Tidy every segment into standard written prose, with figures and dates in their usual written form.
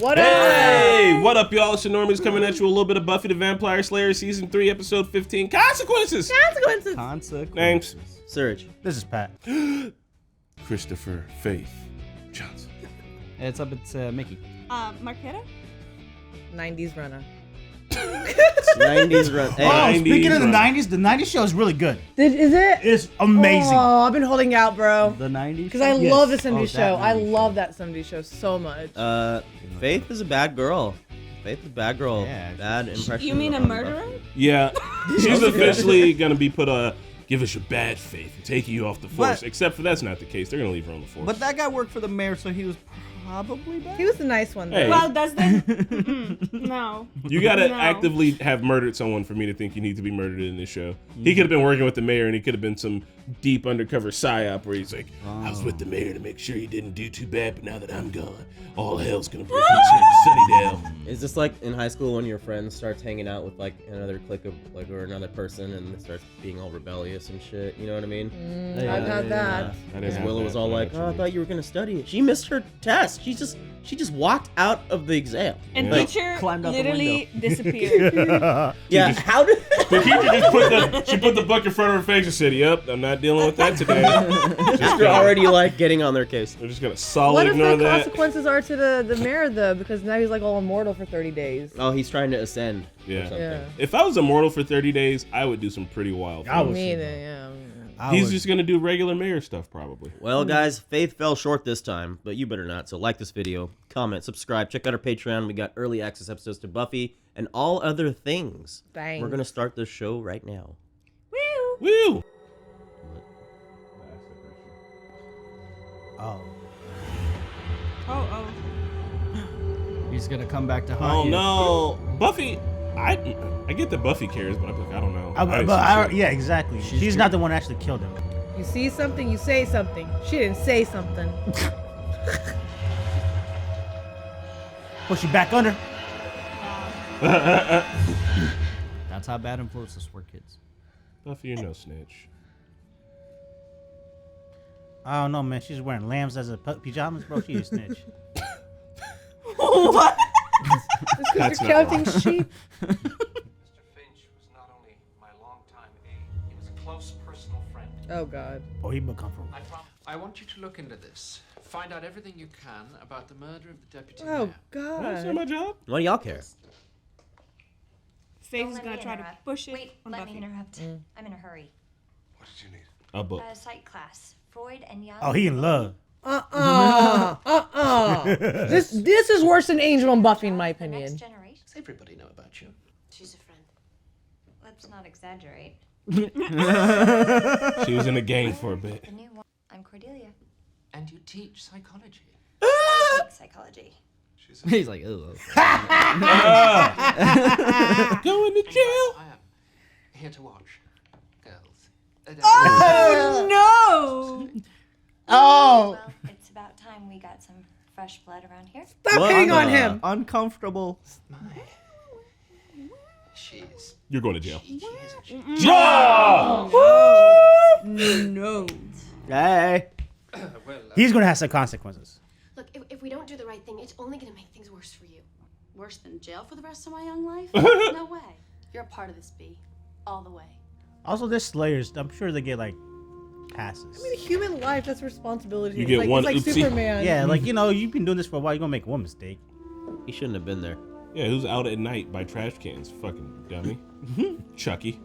What up? Hey, what up, y'all? It's NORMIES coming at you a little bit of Buffy the Vampire Slayer Season 3, Episode 15, Consequences! Names. Surge. This is Pat. Christopher Faith Johnson. It's Mickey. Marquetta? 90s runner. 90s run. Hey, Oh, speaking of the 90s show is really good. Is it? It's amazing. Oh, I've been holding out, bro. The 90s? Because I love the 70s that show. I 90s love that 70s show so much. Faith is a bad girl. Faith is a bad girl. Yeah. Bad impression. You mean a on murderer? Buffy. Yeah, she's officially gonna be put give us your bad faith and take you off the force. But- Except for that's not the case. They're gonna leave her on the force. But that guy worked for the mayor, so he was probably bad. He was the nice one, though. Hey. Well, does that? No. You gotta No. actively have murdered someone for me to think you need to be murdered in this show. He could have been working with the mayor, and he could have been some deep undercover psyop where he's like, I was with the mayor to make sure he didn't do too bad, but now that I'm gone, all hell's gonna break loose here in Sunnydale. Is this like in high school when your friend starts hanging out with like another clique of like or another person and starts being all rebellious and shit? You know what I mean? I've had that. I didn't Because have Willow that, was all but like, "Oh, I actually- thought you were gonna study it." She missed her test. She just walked out of the exam. And Yeah. teacher Climbed out the literally disappeared. Yeah. How did? The teacher just put the book in front of her face and said, "Yep, I'm not dealing with that today." After already like getting on their case. They're just gonna solid What if ignore the that. consequences are to the mayor, though? Because now he's like all immortal for 30 days. Oh, he's trying to ascend. Yeah. Or something. Yeah. If I was immortal for 30 days, I would do some pretty wild I things. would- Me, yeah. He's just gonna do regular mayor stuff, probably. Well, guys, Faith fell short this time, but you better not. So like this video, comment, subscribe, check out our Patreon. We got early access episodes to Buffy and all other things. Thanks. We're gonna start the show right now. Woo! Woo! Oh. Oh. He's gonna come back to haunt Oh you. no, Buffy. I get that Buffy cares, but I'm like, I don't know. Yeah, exactly. She's not the one that actually killed him. You see something, you say something. She didn't say something. Push you back under. That's how bad influences work, kids. Buffy, you're no snitch. I don't know, man. She's wearing lambs as pajamas, bro. She a snitch. What? That's You're not counting wrong. sheep. Mr. Finch was not only my longtime aide, he was a close personal friend. Oh, God. Oh, he become from. I want you to look into this. Find out everything you can about the murder of the deputy Oh, mayor. That's not God. my job. What do y'all care? Faith Don't is let gonna me try to interrupt. push it Wait, on let Buffy. me interrupt. I'm in a hurry. What did you need? A book. Psych class. Freud and Young. Oh, he in love. This is worse than Angel and Buffy, in my The next opinion. generation. Does everybody know about you? She's a friend. Let's not exaggerate. She was in the gang for a bit. The new one. I'm Cordelia. And you teach psychology. I take psychology. He's like, ugh. Going to jail. I am here to watch. Girls. Oh no! Oh. Well, it's about time we got some fresh blood around here. Stop hitting on him. Uncomfortable. She's... You're going to jail. She is a she. Ja! No. Hey. Well, He's gonna have some consequences. Look, if we don't do the right thing, it's only gonna make things worse for you. Worse than jail for the rest of my young life? No way. You're a part of this, B. All the way. Also, there's Slayers. I'm sure they get like passes. I mean, human life, that's responsibility. You It's get like, one it's like oopsie. Superman. Yeah, like you've been doing this for a while. You're gonna make one mistake. He shouldn't have been there. Yeah, who's out at night by trash cans? Fucking dummy. Chucky.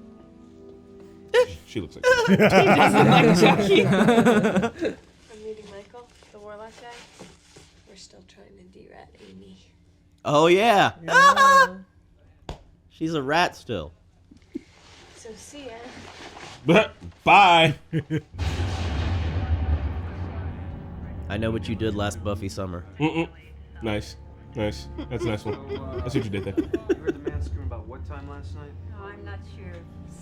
She looks like Doesn't like Chucky. I'm meeting Michael, the warlock guy. We're still trying to de-rat Amy. Oh yeah. She's a rat still. So see ya. But bye. I know what you did last Buffy summer. Nice. That's a nice one. That's what you did there. You heard the man scream about what time last night? Oh, I'm not sure.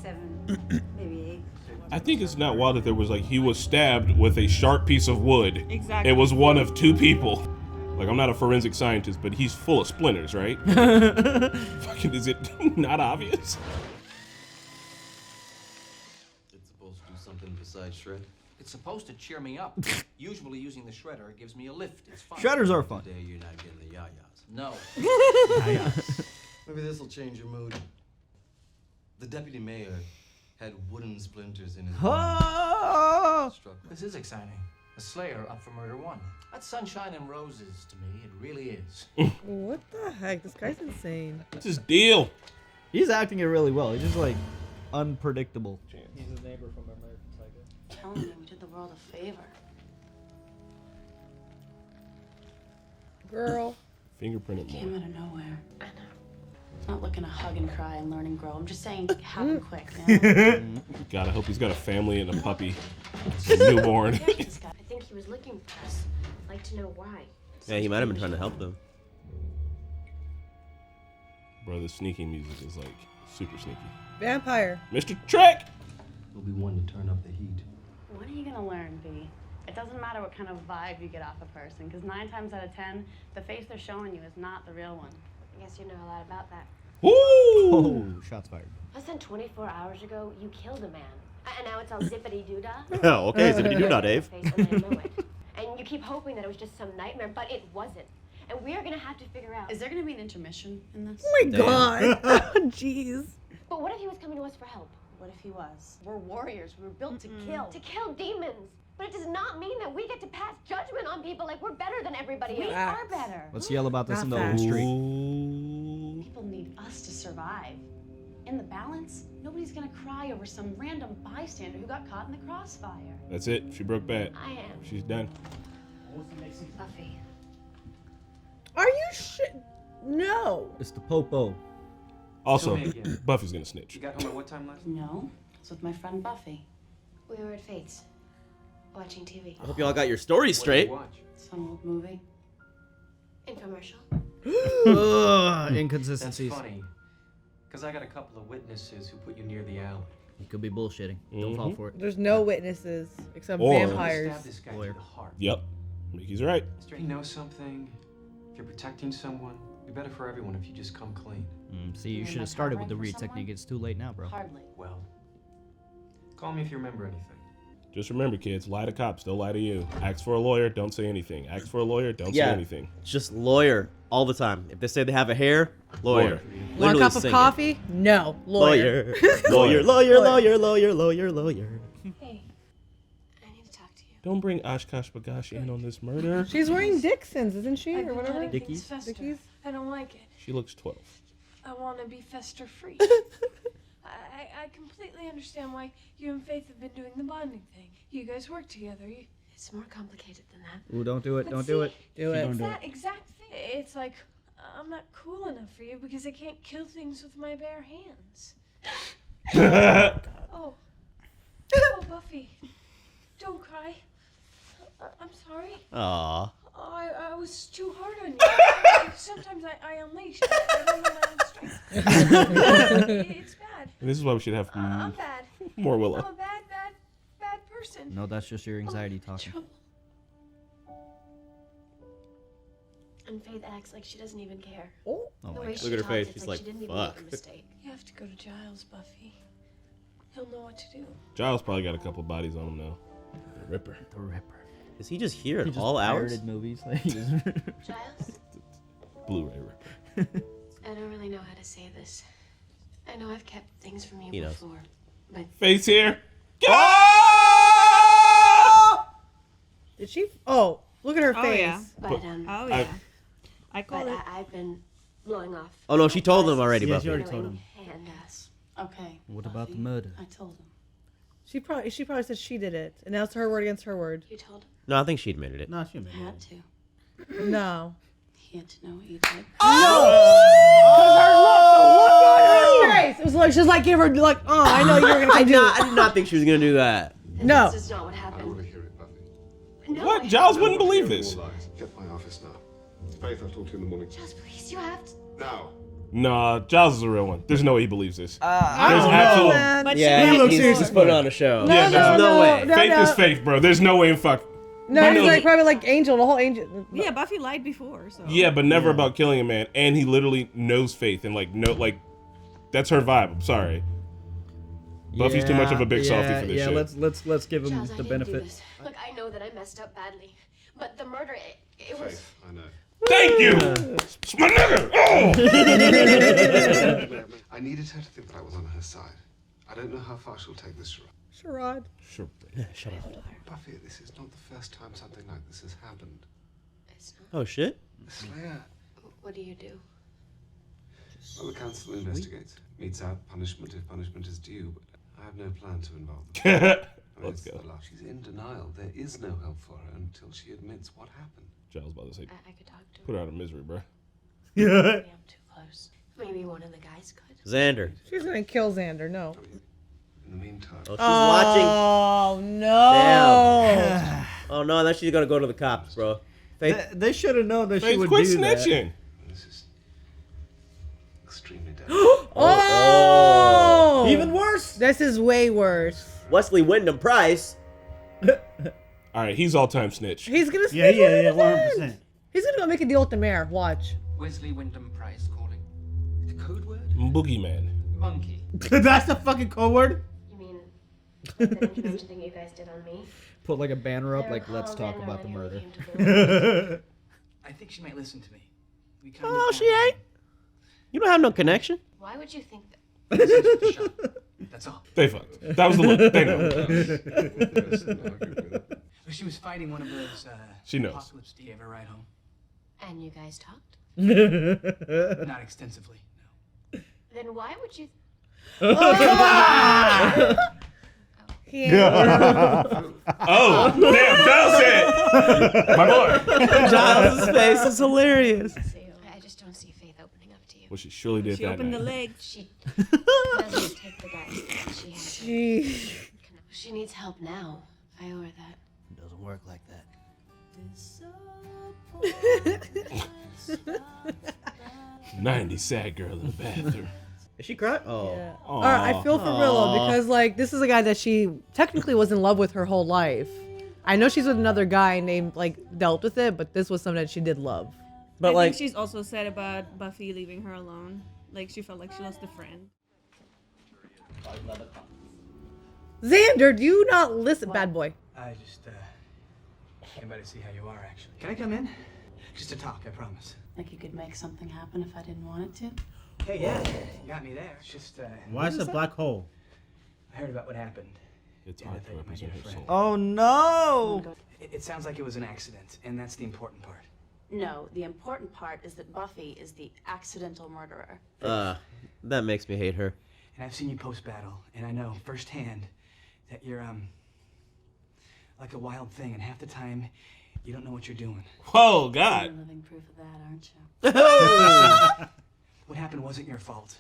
7, maybe 8. I think it's not wild that there was like he was stabbed with a sharp piece of wood. Exactly. It was one of two people. Like, I'm not a forensic scientist, but he's full of splinters, right? Fucking, is it not obvious? It's supposed to do something besides shred. It's supposed to cheer me up. Usually using the shredder gives me a lift. It's fun. Shredders are fun. Today you're not getting the yayas. No. Maybe this will change your mood. The deputy mayor had wooden splinters in his Oh! struck. This is exciting. A slayer up for murder 1. That's sunshine and roses to me. It really is. What the heck? This guy's insane. What's his deal? He's acting it really well. He's just like unpredictable. He's a neighbor from American Psycho. I'm telling you, we did the world a favor. Girl. Fingerprinted Came more. out of nowhere. I know. I'm not looking to hug and cry and learn and grow. I'm just saying, happen quick, you know? God, I hope he's got a family and a puppy. A newborn. I think he was looking for us. I'd like to know why. Yeah, he might have been trying to help them. Bro, the sneaking music is like super sneaky. Vampire. Mr. Trek! We'll be one to turn up the heat. When are you gonna learn, B? It doesn't matter what kind of vibe you get off a person, because 9 times out of 10, the face they're showing you is not the real one. I guess you know a lot about that. Woo! Oh, shots fired. Less than 24 hours ago, you killed a man. And now it's all zippity-doo-dah. Oh, okay, zippity-doo-dah, Dave. And you keep hoping that it was just some nightmare, but it wasn't. And we're gonna have to figure out. Is there gonna be an intermission in this? Oh my god. Jeez. But what if he was coming to us for help? What if he was? We're warriors. We were built to kill. To kill demons. But it does not mean that we get to pass judgment on people like we're better than everybody We else. are better. Let's yell about this Not in the fast. old street. Ooh. People need us to survive. In the balance, nobody's gonna cry over some random bystander who got caught in the crossfire. That's it. She broke bad. I am. She's done. Buffy. Are you shit? No. It's the popo. Also, Show me again. Buffy's gonna snitch. You got home at what time last night? No, it's with my friend Buffy. We were at Fate's. Watching TV. I hope y'all got your stories What did straight. you watch? Some old movie. Infomercial. Ugh, That's inconsistencies. funny. Because I got a couple of witnesses who put you near the alley. He could be bullshitting. Don't fall for it. There's no witnesses except Or- vampires. Stab this guy Lawyer. through the heart. Yep. Mickey's right. If you know something, if you're protecting someone, it'd be better for everyone if you just come clean. See, you mean should like have started with covering the for read someone? technique. It's too late now, bro. Hardly. Well, call me if you remember anything. Just remember, kids, lie to cops, they'll lie to you. Ask for a lawyer, don't say anything. Ask for a lawyer, don't say Yeah. anything. Just lawyer all the time. If they say they have a hair, lawyer. Want a Literally cup of sing it. coffee? No. Lawyer. Lawyer. Lawyer, lawyer, lawyer, lawyer, lawyer. Hey. I need to talk to you. Don't bring Oshkosh Bagosh in on this murder. She's wearing Dixons, isn't she? I've Or been whatever? letting Dickies? things fester. Dickies? I don't like it. She looks 12. I want to be fester free. I completely understand why you and Faith have been doing the bonding thing. You guys work together. It's more complicated than that. Ooh, don't do it. But Don't do see, it. Do it. It's that exact thing. It's like I'm not cool enough for you because I can't kill things with my bare hands. Oh, Buffy, don't cry. I'm sorry. Aww. I was too hard on you. Sometimes I unleash. I don't know my own strength. It's bad. This is why we should have I'm bad. more I'm Willow. a bad person. No, that's just your anxiety talking. Trouble. And Faith acts like she doesn't even care. Oh. Oh The my way god. she Look at her talks, face. it's She's like like, she didn't even make fuck. a mistake. You have to go to Giles, Buffy. He'll know what to do. Giles probably got a couple bodies on him now. The Ripper. The Ripper. Is he just here He at just all hours? pirated movies. Like, he just- Giles, Blu-ray Ripper. I don't really know how to say this. I know I've kept things from you He knows. before, but Face here. Did she? Oh, look at her Oh, face. yeah. but Oh yeah. I but called it. I've been blowing off. Oh no, she told them already, Yeah, Buffy. she already told Knowing him. And Okay. What about the Buffy, murder? I told him. She probably said she did it, and now it's her word against her word. you told him. No, I think she admitted it. No, she I admitted had it. to. No. He had to know what you did. It was like she's like give her like, oh, I know you were gonna I come do it. did not think she was gonna do that. No. This is not what happened. hear it, Buffy. No, What? I- Giles wouldn't believe this. Get my office now. Faith, I'll talk to you in the morning. Giles, please, you have to. Now. Nah, Giles is a real one. There's no way he believes this. I There's don't know, absolute- man. But Yeah, she He looks he's serious just as putting fuck. on a show. No, Yeah, there's no way. no, Faith no. is faith, bro. There's no way in fuck. No, He he's knows like it. probably like Angel, the whole Angel. Yeah, Buffy lied before, so. Yeah, but never about killing a man. And he literally knows Faith and like no, like that's her vibe. I'm sorry. Buffy's too much of a big softie for this shit. Let's give him Giles, I the didn't do benefit. this. Look, I know that I messed up badly, but the murder, it was. Faith, I know. Thank you! It's my nigga! Oh! I needed her to think that I was on her side. I don't know how far she'll take this charade. Charade. Sure. Shut up. Buffy, this is not the first time something like this has happened. It's not. Oh shit. The Slayer. What do you do? Well, the council investigates. Meets out punishment if punishment is due, but I have no plan to involve them. Let's go. She's in denial. There is no help for her until she admits what happened. Giles about to say, I could talk to her. put her out of misery, bro. Maybe I'm too close. Maybe one of the guys could. Xander. She's gonna kill Xander. No. In the meantime, Oh, she's watching. Oh no. Damn. Oh no, then she's gonna go to the cops, bro. Faith. They should have known that she Faith, would quit do that. snitching. this is extremely dangerous. Oh. Even worse. This is way worse. Wesley Wyndham Price. All right, he's all-time snitch. He's gonna Yeah, snitch 100%. He's gonna go make a deal with the mayor. Watch. Wesley Wyndham Price calling. The code word? Boogeyman. Monkey. That's the fucking code word? You mean like the intervention thing you guys did on me? Put like a banner up, They're like let's called talk about the Enderman, murder. who came to the I think she might listen to me. We kind Oh, she ain't. You don't have no connection. Why would you think that? That's all. They fucked. That was the look. They know. She was fighting one of those She knows. apocalypse. Do you ever ride home? And you guys talked? Not extensively, no. Then why would you? Oh, damn, Giles said. My boy. Giles' face is hilarious. I just don't see Faith opening up to you. Well, she surely did that night. leg. She doesn't take the guys that she has. Jeez. She needs help now. I owe her that. It doesn't work like that. 90 sad girl in the bathroom. Is she crying? Oh. Yeah. All right, I feel for Willow because like this is a guy that she technically was in love with her whole life. I know she's with another guy named like dealt with it, but this was something that she did love. But I like, think she's also sad about Buffy leaving her alone. Like she felt like she lost a friend. Xander, do you not listen, bad boy? I just came by to see how you are, actually. Can I come in? Just to talk, I promise. Like you could make something happen if I didn't want it to? Hey, yeah, you got me there. It's just, Why is it a black hole? I heard about what happened. It's And I art thought you might represent get a her friend. soul. Oh no! It sounds like it was an accident, and that's the important part. No, the important part is that Buffy is the accidental murderer. that makes me hate her. And I've seen you post-battle, and I know firsthand that you're, like a wild thing, and half the time, you don't know what you're doing. Oh, You're God. living proof of that, aren't you? What happened wasn't your fault.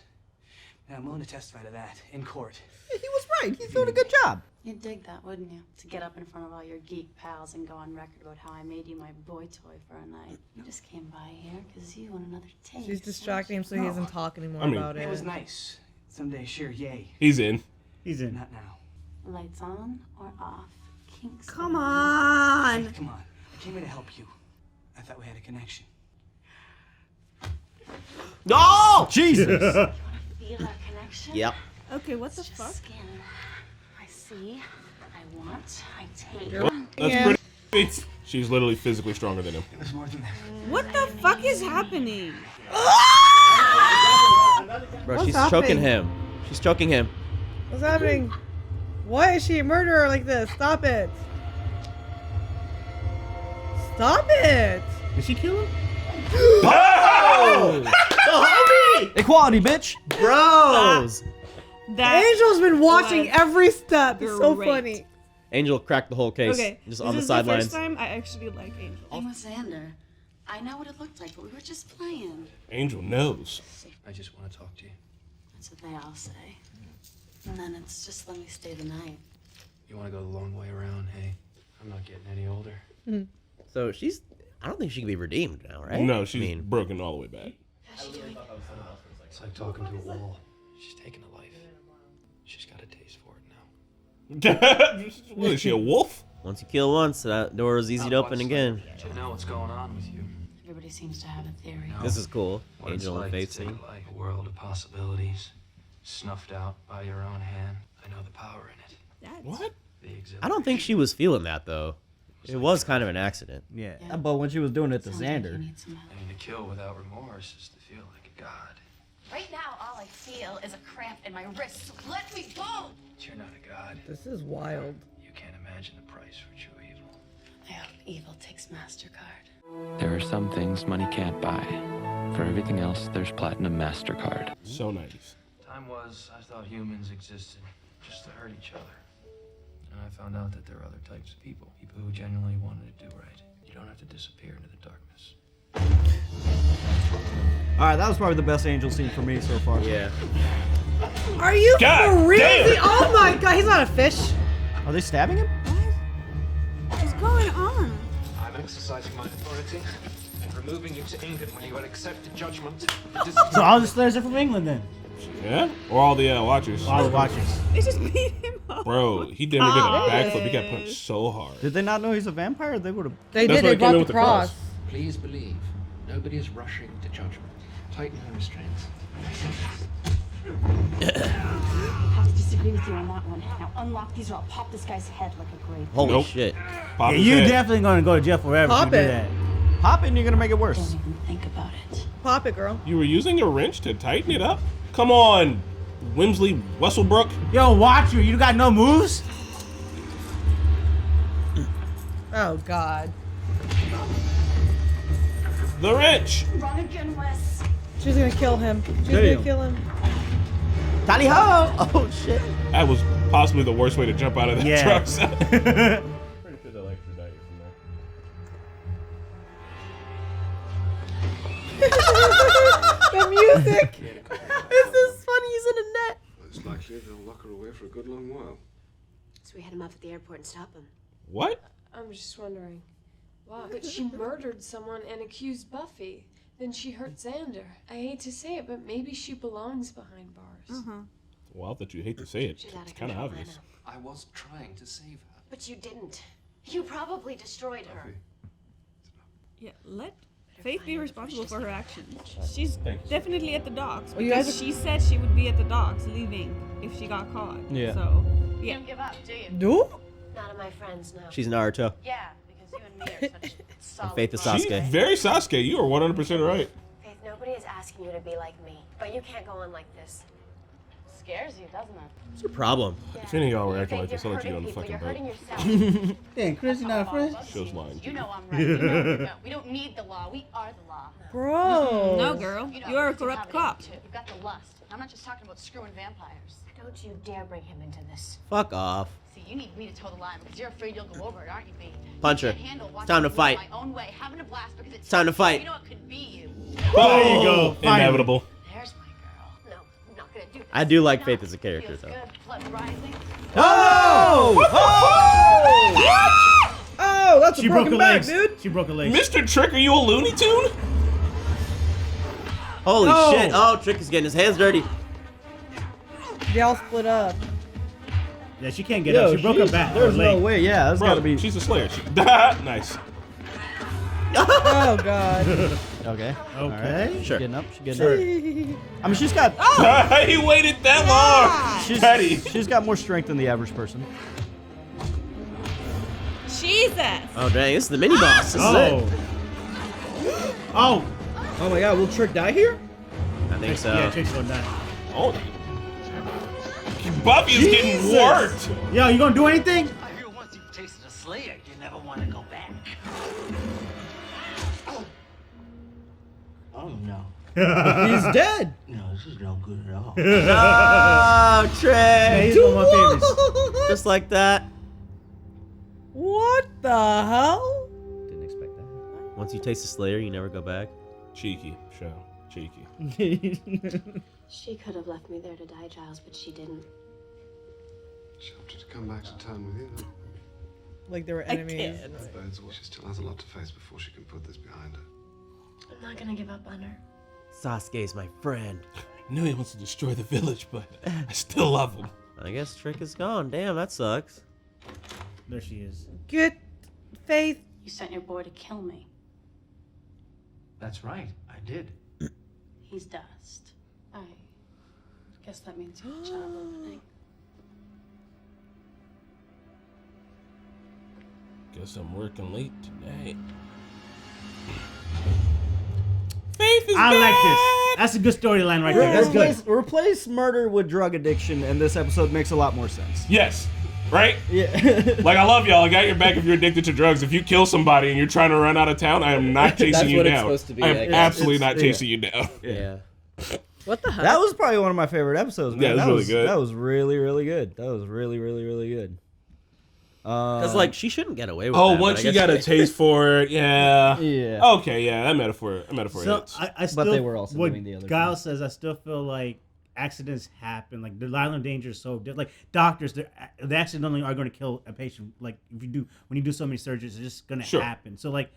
And I'm willing to testify to that in court. He was right. He's doing a good job. You'd dig that, wouldn't you? To get up in front of all your geek pals and go on record about how I made you my boy toy for a night. You just came by here because you want another taste. She's distracting him so he doesn't talk anymore I mean- about it. It was nice. Someday, sure, yay. He's in. He's in. Not now. Lights on or off? Kinks. Come on. Hey, come on. I came here to help you. I thought we had a connection. No! Jesus! Feel our connection? Yep. Okay, what the Just fuck? skin. I see. I want. I take. That's Yeah. pretty. She's literally physically stronger than him. It was more than that. What the fuck is happening? Bro, What's she's happening? choking him. She's choking him. What's happening? Why is she a murderer like this? Stop it. Stop it. Did she kill him? Oh! Equality, bitch! Bros! That Angel's been watching was every step. It's so great. funny. Angel cracked the whole case. Okay, Just this on the is sidelines. The first time I actually like Angel. I'm with Xander. I know what it looked like, but we were just playing. Angel knows. I just want to talk to you. That's what they all say. And then it's just let me stay the night. You want to go the long way around? Hey, I'm not getting any older. So she's. I don't think she can be redeemed now, right? No, she's I mean, broken all the way back. It's like talking to a wall. She's taking a life. She's got a taste for it now. What is she, a wolf? once you kill once, that door is easy to open again. Do you know what's going on with you? Everybody seems to have a theory. This is cool. What it's Angel and like Faith to take scene. like a world of possibilities, snuffed out by your own hand. I know the power in it. What? I don't think she was feeling that though. It was kind of an accident. Yeah, but when she was doing it to Xander. I mean, to kill without remorse is to feel like a god. Right now, all I feel is a cramp in my wrist. Let me go! But you're not a god. This is wild. You can't imagine the price for true evil. I hope evil takes MasterCard. There are some things money can't buy. For everything else, there's Platinum MasterCard. So nice. Time was, I thought humans existed just to hurt each other. And I found out that there are other types of people. People who genuinely wanted to do right. You don't have to disappear into the darkness. Alright, that was probably the best Angel scene for me so far. Yeah. Are you God for real? damn. Oh my god, he's not a fish. Are they stabbing him? What is going on? I'm exercising my authority and removing you to England when you will accept the judgment. So all the Slayers are from England then? Yeah? Or all the watchers. All the watchers. They just beat him up. Bro, he did a backflip. He got punched so hard. Did they not know he's a vampire? They would have. They That's did. why They he came brought in the with the cross. Please believe, nobody is rushing to judgment. Tighten her restraints. I have to disagree with you on that one. Now unlock these or I'll pop this guy's head like a grape. Holy Nope. shit. Pop Yeah, his you're head. definitely going to go to jail forever Pop if you do it. that. Pop it and you're gonna make it worse. Don't even think about it. Pop it, girl. You were using a wrench to tighten it up? Come on, Wimsley Wesselbrook. Yo, Watcher, you got no moves? Oh god. The wrench. Run again, Wes. She's gonna kill him. She's Damn. gonna kill him. Tally ho! Oh shit. That was possibly the worst way to jump out of that Yeah. truck. Pretty sure they'll extradite you from The music. This is funny. He's in a net. Most likely they'll lock her away for a good long while. So we head him off at the airport and stop him. What? I'm just wondering. Wow, but she murdered someone and accused Buffy. Then she hurt Xander. I hate to say it, but maybe she belongs behind bars. Well, that you hate to say it. She's out of It's kind of control, obvious. I was trying to save her. But you didn't. You probably destroyed her. Yeah, let Faith be responsible for her actions. She's definitely at the docks Well, you guys because she said she would be at the docks leaving if she got caught. Yeah. So, You yeah. don't give up, do you? Do? None of my friends know. She's Naruto. Yeah, because you and me are such solid. Faith is She's Sasuke. very Sasuke. You are 100% right. Faith, nobody is asking you to be like me. But you can't go on like this. Scares you, doesn't it? What's your problem? If any of y'all were acting Faith, like this, I'll you're let you get on the hurting fucking people. You're boat. hurting yourself. Dang, Chris, you not a friend? Show's lying. You know I'm right. You know we don't need the law. We are the law. Bro. No, girl. You know, You're a because you corrupt have it cop. too. You've got the lust. I'm not just talking about screwing vampires. Don't you dare bring him into this. Fuck off. See, you need me to toe the line because you're afraid you'll go over it, aren't you, B? Punch her. You can't handle It's time to watching me fight. go my own way, having a blast because it's Time to fight. You know it could be you. Oh, There you go. Finally. Inevitable. There's my girl. No, I'm not gonna do this. I do like No. Faith as a character Feels though. good. Blood rising. Oh! Oh, that's She a broke broken her back, legs. dude. She broke her legs. Mr. Trick, are you a Looney Tune? Holy No. shit. Oh, Trick is getting his hands dirty. They all split up. Yeah, she can't get up. She broke her back. There's her no leg. way. Yeah, that's Bro, gotta be. she's a slayer. Nice. Oh god. Okay. Okay. Alright. She's Sure. getting up. She's getting up. I mean, she's got. He waited that long. She's, Petty. she's got more strength than the average person. Jesus. Oh, dang. This is the mini boss. This is it. Oh. Oh my god, will Trick die here? I think so. Yeah, Trick's gonna die. Oh. Buffy is getting Jesus. warped. Yo, you gonna do anything? I hear once you've tasted a Slayer, you never want to go back. Oh no. He's dead. No, this is no good at all. Oh, Yeah, Trick. he's one of my favorites. Just like that. What the hell? Didn't expect Once you taste the Slayer, you never go back. Cheeky show. Cheeky. that. She could have left me there to die, Giles, but she didn't. She wanted to come back to town with you. Then. Like they were enemies. Bodes well. She still has a lot to face before she can put this behind her. I'm not gonna give up on her. Sasuke's my friend. I know he wants to destroy the village, but I still love him. I guess Trick is gone. Damn, that sucks. There she is. Get Faith. You sent your boy to kill me. That's right, I did. He's dust. I guess that means you're a child opening. Guess I'm working late tonight. Faith is I back! like this. That's a good storyline right there. That's good. Replace murder with drug addiction, and this episode makes a lot more sense. Yes. Right? Yeah. Like, I love y'all. I got your back if you're addicted to drugs. If you kill somebody and you're trying to run out of town, I am not chasing you what it's down. supposed to be, I I am guess. absolutely not chasing you down. Yeah. What the heck? That was probably one of my favorite episodes, man. Yeah, it was that really was good. That was really, really good. That was really, really, really good. Because like she shouldn't get away with Oh, that. once but I you guess got a taste for it, yeah. Yeah. Okay, yeah, that metaphor So hits. I still, But they were also what doing the other Guile thing. says, I still feel like accidents happen. Like the line of danger is so like doctors, they accidentally are going to kill a patient. Like when you do so many surgeries, it's just going to Sure. happen. So like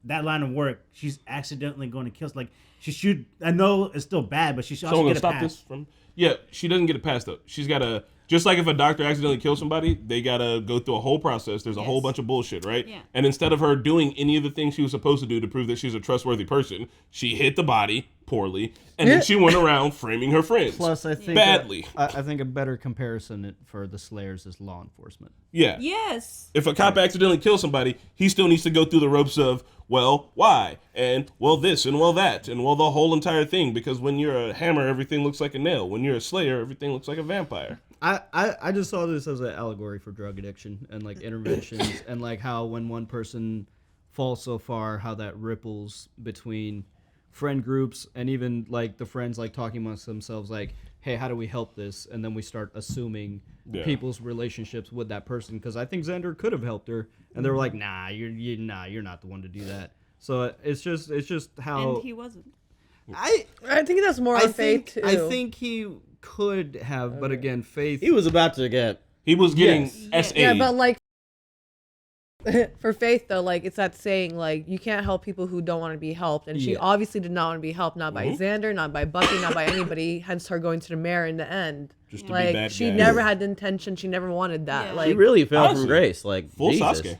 that line of work, she's accidentally going to kill. Like she should. I know it's still bad, but she should also Someone get gonna a stop pass. this from? Yeah, she doesn't get a pass though. She's got to, just like if a doctor accidentally kills somebody, they gotta go through a whole process. There's a whole bunch of bullshit, right? Yeah. And instead of her doing any of the things she was supposed to do to prove that she's a trustworthy person, she hit the body poorly, and then she went around framing her friends. Plus, I think badly. I think a better comparison for the Slayers is law enforcement. Yeah. Yes. If a cop accidentally kills somebody, he still needs to go through the ropes of, well, why? And, well, this, and, well, that, and, well, the whole entire thing. Because when you're a hammer, everything looks like a nail. When you're a slayer, everything looks like a vampire. I just saw this as an allegory for drug addiction and, like, interventions and, like, how when one person falls so far, how that ripples between friend groups and even, like, the friends, like, talking amongst themselves, like, hey, how do we help this? And then we start assuming people's relationships with that person, because I think Xander could have helped her, and they were like, nah, you're not the one to do that. So it's just how. And he wasn't. I think that's more on Faith too. I think he could have, but again, Faith. He was about to get. He was getting SA. Yeah, but like for Faith though, like it's that saying like you can't help people who don't want to be helped, and she obviously did not want to be helped, not by Xander, not by Buffy, not by anybody. Hence her going to the mayor in the end. Just to be like bad she guy. never had the intention. She never wanted that. Yeah. Like She really fell Honestly, from grace. Like full Jesus. Sasuke.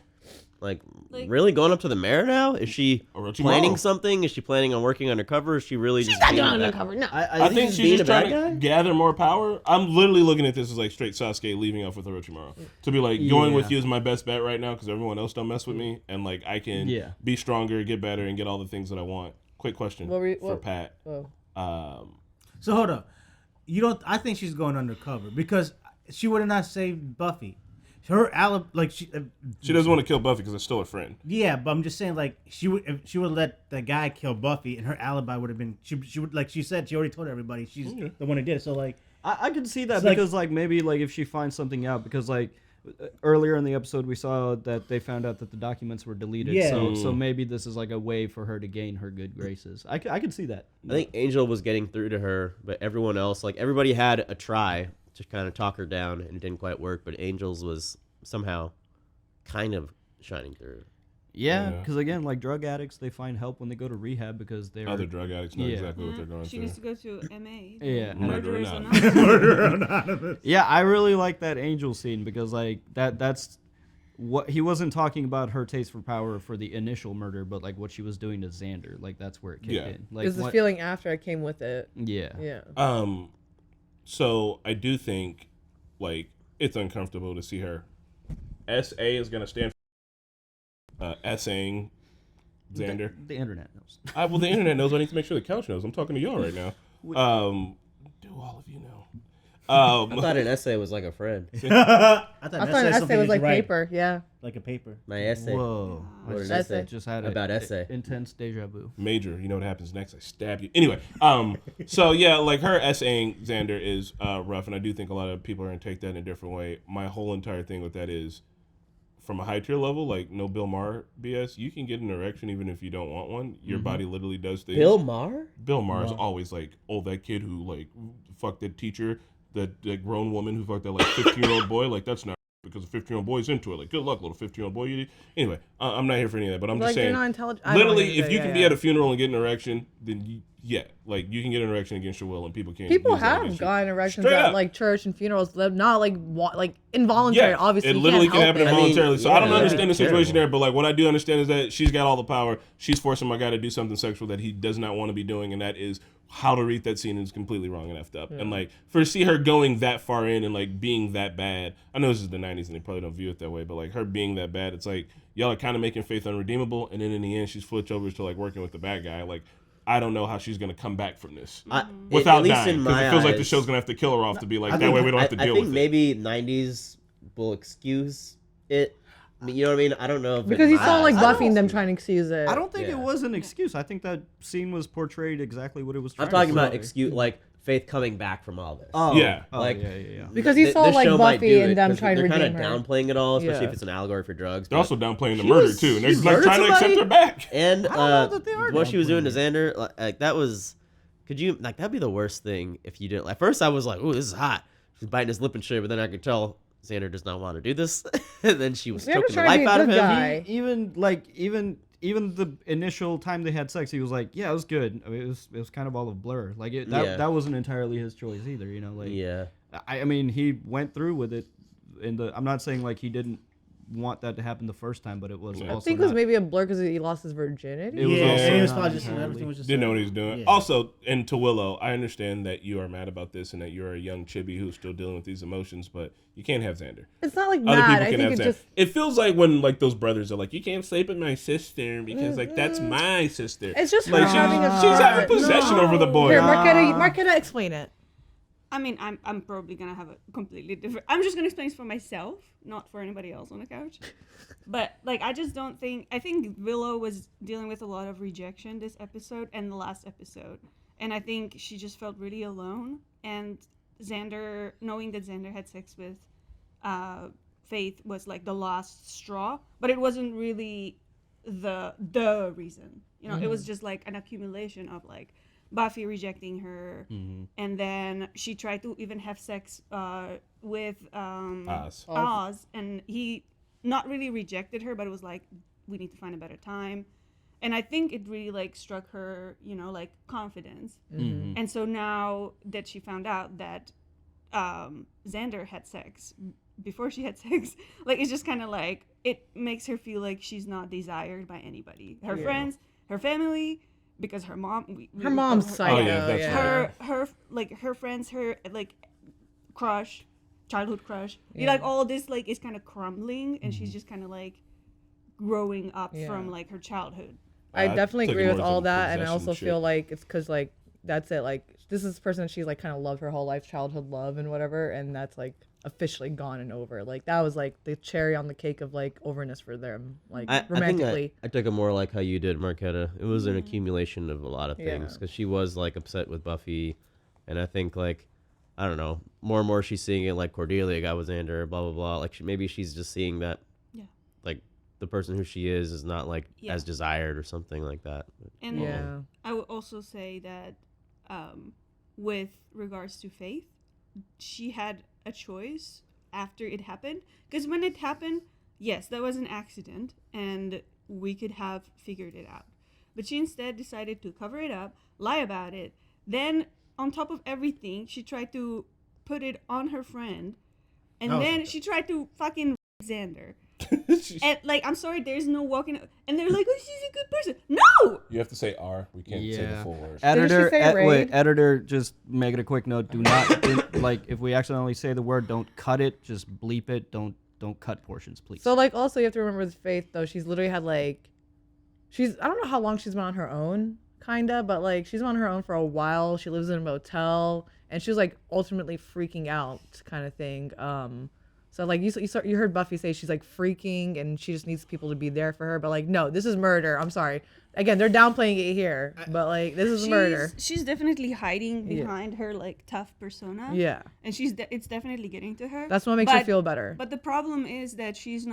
Like really going up to the mayor now? Is she Orochimaru. planning something? Is she planning on working undercover? Is she really just not being doing a bad- undercover. No, I think she's being just a bad trying to guy? gather more power. I'm literally looking at this as like straight Sasuke leaving off with Orochimaru. To be like, going with you is my best bet right now because everyone else don't mess with me. And like, I can be stronger, get better, and get all the things that I want. Quick question for Pat. So hold up, you don't? I think she's going undercover because she would have not saved Buffy. Her alibi, like she doesn't want to kill Buffy because it's still a friend. Yeah, but I'm just saying, like she would let the guy kill Buffy, and her alibi would have been she would, like she said, she already told everybody she's the one who did it. So like I can see that it's because like maybe like if she finds something out, because like earlier in the episode we saw that they found out that the documents were deleted. Yeah. So maybe this is like a way for her to gain her good graces. I can see that. I think Angel was getting through to her, but everyone else, like everybody had a try to kind of talk her down, and it didn't quite work. But Angel's was somehow kind of shining through. Yeah, because again, like drug addicts, they find help when they go to rehab because they're Other drug addicts know exactly what they're going She through. needs to go to MA. Yeah. Murderers Murder Anonymous. Yeah, I really like that Angel scene because like that's what he wasn't talking about her taste for power for the initial murder, but like what she was doing to Xander. Like that's where it kicked in. Like it was the feeling after it came with it. Yeah. Yeah. So I do think like it's uncomfortable to see her. SA is going to stand for essaying Xander. The internet knows. Well, the internet knows. I need to make sure the couch knows. I'm talking to y'all right now. Do all of you know? I thought an essay was like a friend. I thought an essay was like paper. Yeah. Like a paper. My essay. Whoa. What an Essay. essay. Just had about essay. Intense deja vu. Major, you know what happens next? I stab you. Anyway, so yeah, like her essaying Xander is rough, and I do think a lot of people are gonna take that in a different way. My whole entire thing with that is, from a high tier level, like no Bill Maher BS, you can get an erection even if you don't want one. Your body literally does things. Bill Maher? Bill Maher is always like, oh, that kid who like fucked that teacher, that grown woman who fucked that like 15-year-old boy. Like that's not because a 15-year-old boy's into it. Like good luck, little 15-year-old boy. Anyway, I'm not here for any of that, but I'm Like, just saying. you're not intelligent. I don't Literally, either, if you yeah, can be at a funeral and get an erection, then like you can get an erection against your will, and people can't. People use that have against you. gotten erections Straight at up. like church and funerals, not like involuntary. Yeah, Obviously, it you literally can't can happen help it. involuntarily. So I don't understand the situation terrible. there, but like what I do understand is that she's got all the power. She's forcing my guy to do something sexual that he does not want to be doing, and that is how to read that scene is completely wrong and effed up. And like for see her going that far in and like being that bad. I know this is the 90s and they probably don't view it that way, but like her being that bad, it's like y'all are kind of making Faith unredeemable, and then in the end, she's flipped over to like working with the bad guy. Like, I don't know how she's gonna come back from this without dying, because it feels like the show's gonna have to kill her off to be like that way we don't have to deal with it. I think maybe 90s will excuse it. I mean, you know what I mean? I don't know if because you saw like Buffy and them trying to excuse it. I don't think it was an excuse. I think that scene was portrayed exactly what it was. I'm talking about excuse, like Faith coming back from all this. Oh yeah, like yeah. Because you saw like Buffy and them trying to redeem her. They're kind of downplaying it all, especially if it's an allegory for drugs. They're also downplaying the murder too. And they're like trying to accept her back. And what she was doing to Xander, like that was. Could you like that'd be the worst thing if you did. Like, at first I was like, "Ooh, this is hot." She's biting his lip and shit, but then I could tell Xander does not want to do this. And then she was choking the life out of him. Even the initial time they had sex, he was like, "Yeah, it was good." I mean, it was kind of all a blur. Like that wasn't entirely his choice either. You know, like I mean, he went through with it. I'm not saying like he didn't want that to happen the first time, but it was. I think it was maybe a blur because he lost his virginity. It was probably just everything was just didn't know what he was doing. Also, and to Willow, I understand that you are mad about this and that you're a young chibi who's still dealing with these emotions, but you can't have Xander. It's not like other mad. people can have Xander. It feels like when like those brothers are like, you can't sleep with my sister because like that's my sister. It's just like she's having possession over the boy. Here, Marquetta, explain it. I mean, I'm probably gonna have a completely different. I'm just gonna explain this for myself, not for anybody else on the couch. But like, I just don't think. I think Willow was dealing with a lot of rejection this episode and the last episode, and I think she just felt really alone. And Xander, knowing that Xander had sex with Faith, was like the last straw. But it wasn't really the reason. You know, it was just like an accumulation of like Buffy rejecting her, and then she tried to even have sex with Oz, and he not really rejected her, but it was like, we need to find a better time. And I think it really like struck her, you know, like confidence. And so now that she found out that Xander had sex before she had sex, like it's just kind of like it makes her feel like she's not desired by anybody, her friends, her family. Because her mom, her mom's psycho. Her like her friends, her like crush, childhood crush. Like all this like is kind of crumbling, and she's just kind of like growing up from like her childhood. I definitely agree with all that, and I also feel like it's because like that's it. Like this is the person she's like kind of loved her whole life, childhood love and whatever, and that's like officially gone and over. Like that was like the cherry on the cake of like overness for them, like romantically. I took it more like how you did, Marquetta. It was an accumulation of a lot of things because she was like upset with Buffy, and I think like I don't know, more and more she's seeing it like Cordelia got with Xander, blah blah blah. Like maybe she's just seeing that, like the person who she is not like as desired or something like that. And I would also say that with regards to Faith, she had a choice after it happened, because when it happened, yes, that was an accident and we could have figured it out, but she instead decided to cover it up, lie about it, then on top of everything she tried to put it on her friend, and then she tried to fucking Xander. And like, I'm sorry, there's no walking, and they're like, oh, she's a good person. No, you have to say R. We can't say the full word. Editor, just make it a quick note. Do not like if we accidentally say the word, don't cut it. Just bleep it. Don't cut portions, please. So like, also you have to remember with Faith though, she's literally had like, I don't know how long she's been on her own, kinda, but like she's been on her own for a while. She lives in a motel, and she was like ultimately freaking out, kind of thing. So like you heard Buffy say she's like freaking and she just needs people to be there for her, but like no, this is murder. I'm sorry. Again, they're downplaying it here, but like this is murder. She's definitely hiding behind her like tough persona. Yeah. And it's definitely getting to her. That's what makes her feel better. But the problem is that she's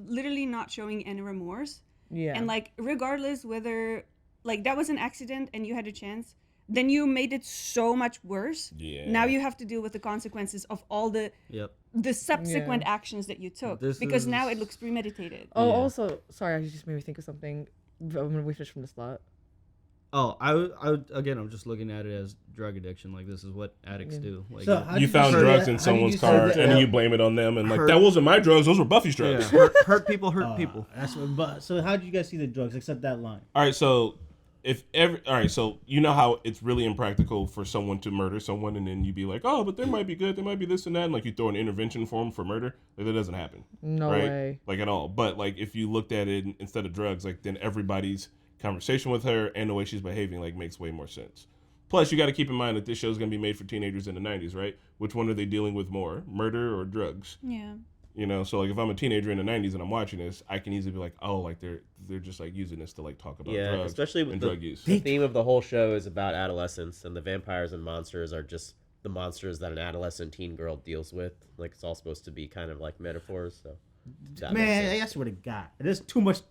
literally not showing any remorse. Yeah. And like regardless whether like that was an accident and you had a chance, then you made it so much worse. Yeah. Now you have to deal with the consequences of all the subsequent actions that you took, because now it looks premeditated. Oh, also, sorry, you just made me think of something when we finished from the slot. Oh, I'm just looking at it as drug addiction. Like this is what addicts do. Like so you found drugs in someone's car and then you blame it on them, and like that wasn't my drugs; those were Buffy's drugs. Yeah. hurt people. That's what. So how did you guys see the drugs except that line? All right, so all right, so you know how it's really impractical for someone to murder someone, and then you be like, oh, but they might be good, they might be this and that, and like you throw an intervention form for murder, like that doesn't happen. No right? way. Like at all. But like if you looked at it instead of drugs, like then everybody's conversation with her and the way she's behaving like makes way more sense. Plus, you got to keep in mind that this show is going to be made for teenagers in the 90s, right? Which one are they dealing with more, murder or drugs? Yeah. You know, so like if I'm a teenager in the 90s and I'm watching this, I can easily be like, oh, like they're just like using this to like talk about drugs, especially with and the drug use. The theme of the whole show is about adolescence, and the vampires and monsters are just the monsters that an adolescent teen girl deals with. Like it's all supposed to be kind of like metaphors. So, man, I swear to God, there's too much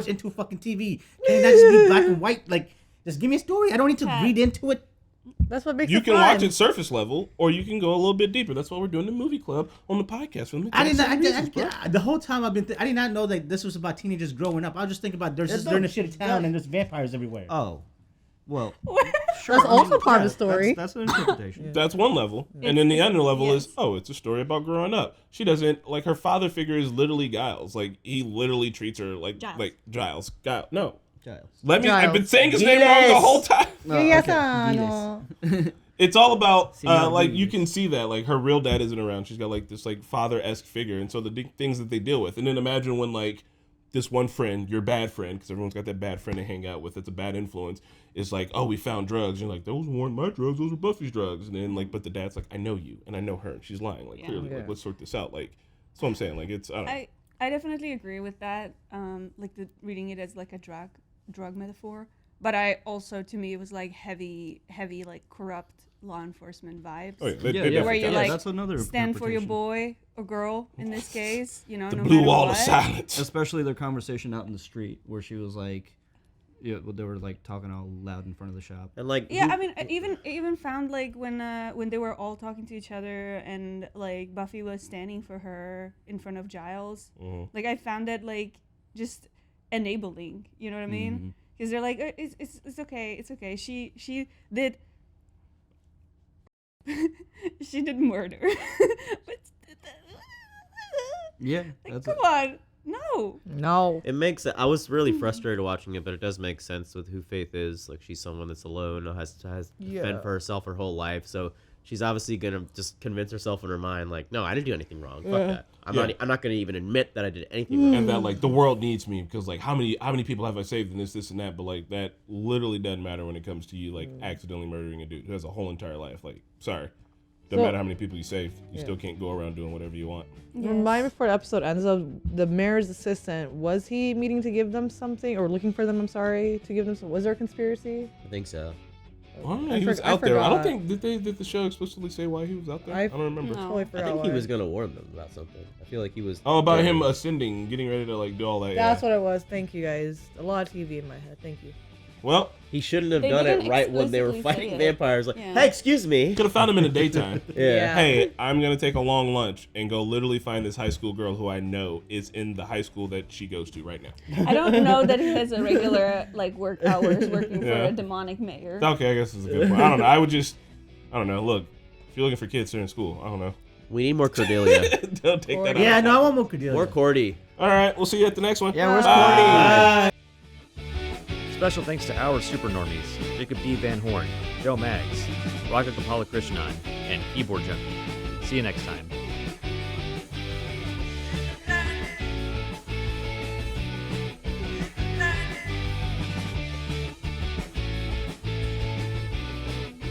into fucking TV. Can it not just be black and white? Like, just give me a story. I don't need to read into it. That's what makes you it can fun. watch it surface level, or you can go a little bit deeper. That's why we're doing the movie club on the podcast. The whole time I did not know that this was about teenagers growing up. I was just thinking about they're in a shitty town and there's vampires everywhere. Oh, well, sure. That's also part of the story. That's an interpretation. That's one level, and then the other level is it's a story about growing up. She doesn't like her father figure is literally Giles. Like he literally treats her like Giles. No. Giles. I've been saying his name wrong the whole time. It's all about like you can see that like her real dad isn't around. She's got like this like father-esque figure, and so the things that they deal with. And then imagine when like this one friend, your bad friend, because everyone's got that bad friend to hang out with. That's a bad influence. Is like, oh, we found drugs. And you're like, those weren't my drugs. Those were Buffy's drugs. And then like, but the dad's like, I know you, and I know her, and she's lying. Like clearly, like let's sort this out. Like that's what I'm saying. Like it's I definitely agree with that. Like reading it as like a drug metaphor, but I also, to me, it was like heavy like corrupt law enforcement vibes. Oh, yeah, where you like that's another stand for your boy or girl in this case, you know, the no blue matter wall what. of silence. Especially their conversation out in the street where she was like, yeah, they were like talking all loud in front of the shop. And like, yeah, I mean, I even found like when they were all talking to each other and like Buffy was standing for her in front of Giles, like I found that like just enabling, you know what I mean? Because they're like, it's okay. She did she did murder. But yeah, like, come on. No. It makes it. I was really frustrated watching it, but it does make sense with who Faith is. Like she's someone that's alone, has to fend for herself her whole life. So she's obviously gonna just convince herself in her mind, like, no, I didn't do anything wrong. Fuck that. I'm not gonna even admit that I did anything wrong. And that like the world needs me because like how many people have I saved in this and that, but like that literally doesn't matter when it comes to you like accidentally murdering a dude who has a whole entire life. Like sorry. Doesn't matter how many people you saved. You still can't go around doing whatever you want. Remind me before the episode ends up, the mayor's assistant, was he meeting to give them something or looking for them, to give them some, was there a conspiracy? I think so. I don't know, he was out there. I don't think, did the show explicitly say why he was out there? I don't remember. I think he was going to warn them about something. I feel like he was. Oh, about him ascending, getting ready to like do all that. That's what it was. Thank you guys. A lot of TV in my head. Thank you. Well, he shouldn't have done it right when they were fighting vampires. Like, hey, excuse me. Could have found him in the daytime. Yeah. Hey, I'm gonna take a long lunch and go literally find this high school girl who I know is in the high school that she goes to right now. I don't know that he has a regular like work hours working for a demonic mayor. Okay, I guess it's a good point. I don't know. I don't know. Look, if you're looking for kids, they're in school. I don't know. We need more Cordelia. Don't take that out. Yeah, no, I want more Cordelia. More Cordy. All right, we'll see you at the next one. Yeah, where's Cordy? Special thanks to our super normies, Jacob D. Van Horn, Joe Maggs, Raga Kapala Krishnan, and Keyboard Junkie. See you next time.